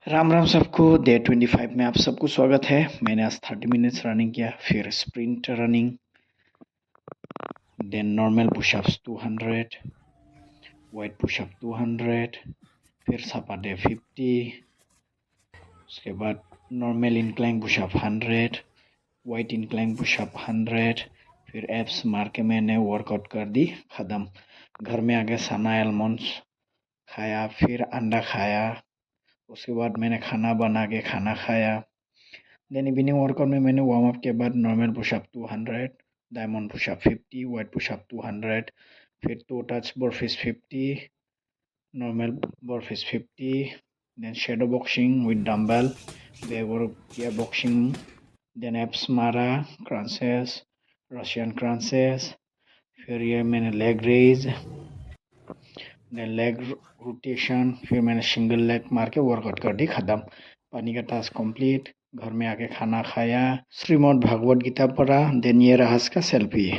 राम राम सबको। डे 25 में आप सबको स्वागत है। मैंने आज 30 मिनट्स रनिंग किया, फिर sprint running, then normal pushups 200, wide pushup 200, फिर सपाटे 50, उसके बाद normal incline pushup 100, wide incline pushup 100, फिर एब्स मार के मैंने वर्कआउट कर दी ख़त्म। घर में आके सना आलमंड्स खाया, फिर अंडा खाया, उसके बाद मैंने खाना बना के खाना खाया। देन इवनिंग वर्कआउट में मैंने वार्म अप के बाद normal pushup 200, diamond pushup 50, wide pushup 200, फिर toe touch burpees 50, normal burpees 50, then shadow boxing with dumbbell, back work किया बॉक्सिंग, देन एप्स मारा, क्रंचेस, रशियन क्रंचेस, फिर ये मैंने leg raise, then leg rotation, फिर मैंने सिंगल लेग मार के वर्कआउट कर दी ख़त्म। पानी का टास्क कंप्लीट। घर में आके खाना खाया, श्रीमद् भागवत गीता पढ़ा, देन ये रहा इसका सेल्फी।